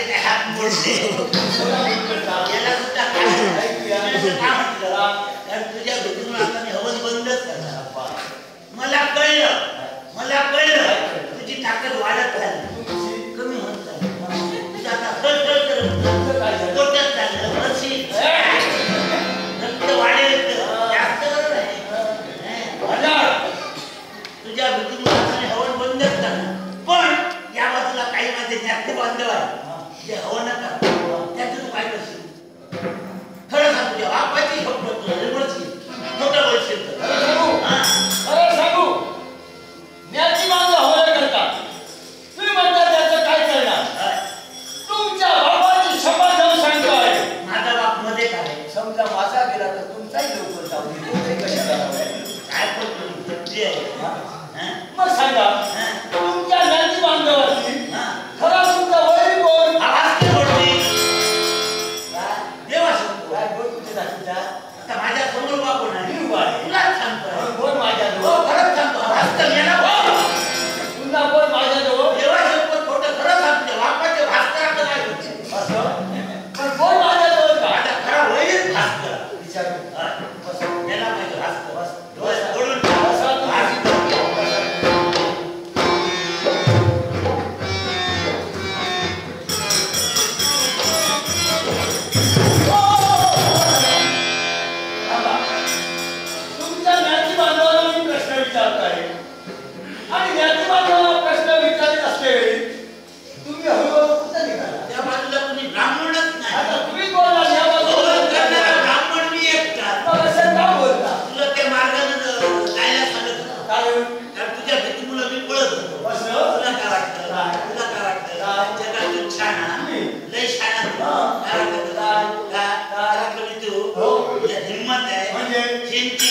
काय हात मोडले याला सुद्धा काय म्हटलं कारण तुझ्या भेटीतून आता मी हवन बंदच करणार. मला कळलं तुझी ताकद वाढत झाली कमी होत चालली तुझं आता पोटात चाललं रक्त वाढेल जास्त तुझ्या भेटीतून आता हवन बंदच करणार. पण या बाजूला काही माझे जास्त बांधव आहे ते हवं नका त्याचं तू काय करशील खरं सांग तुझ्या बापाची खोटं बोलशील खरं सांगू ज्ञाती बांधव हवं करता तुम्ही म्हणता त्याचं काय करणार तुमच्या बापाची शपथ घेऊन सांगतो आहे. माझा बाप मध्ये काय समजा माझा गेला तर तुमचाही लवकर जाऊ काय मग सांगा तुमच्या ज्ञाती बांधवाची खरा तुमचा वय कोण देवा सांगतो काय बोल तुझ्या आता माझ्या समोर बाप कोण आहे तुलाच सांगतो कोण माझ्याजवळ खरंच सांगतो पुन्हा कोण माझ्याजवळ देवा सांगतो खोटं खरं सांगतो बापाच्या भास्कराचं काय होते असं पण कोण माझ्याजवळ का आता खरा वयच भास्कर विचारू याला पाहिजे भास्कर बोलून आणि ज्ञाती बांधवाला प्रश्न विचारत असते तुम्ही हळूहळू कुठं निघाला त्या बाजूला कोणी ब्राह्मणच नाही. आता तुम्ही बोलला या बाजूला ब्राह्मण मी एकटा मग असं का बोलता तुला त्या मार्गानं जायला सांगत होतो. कारण तुझ्या भीती मुलं मी पळत होतो. तुला काय वाटतं जगातून छान लय छान काय वाटतं तुला तू हिंमत आहे म्हणजे चिंती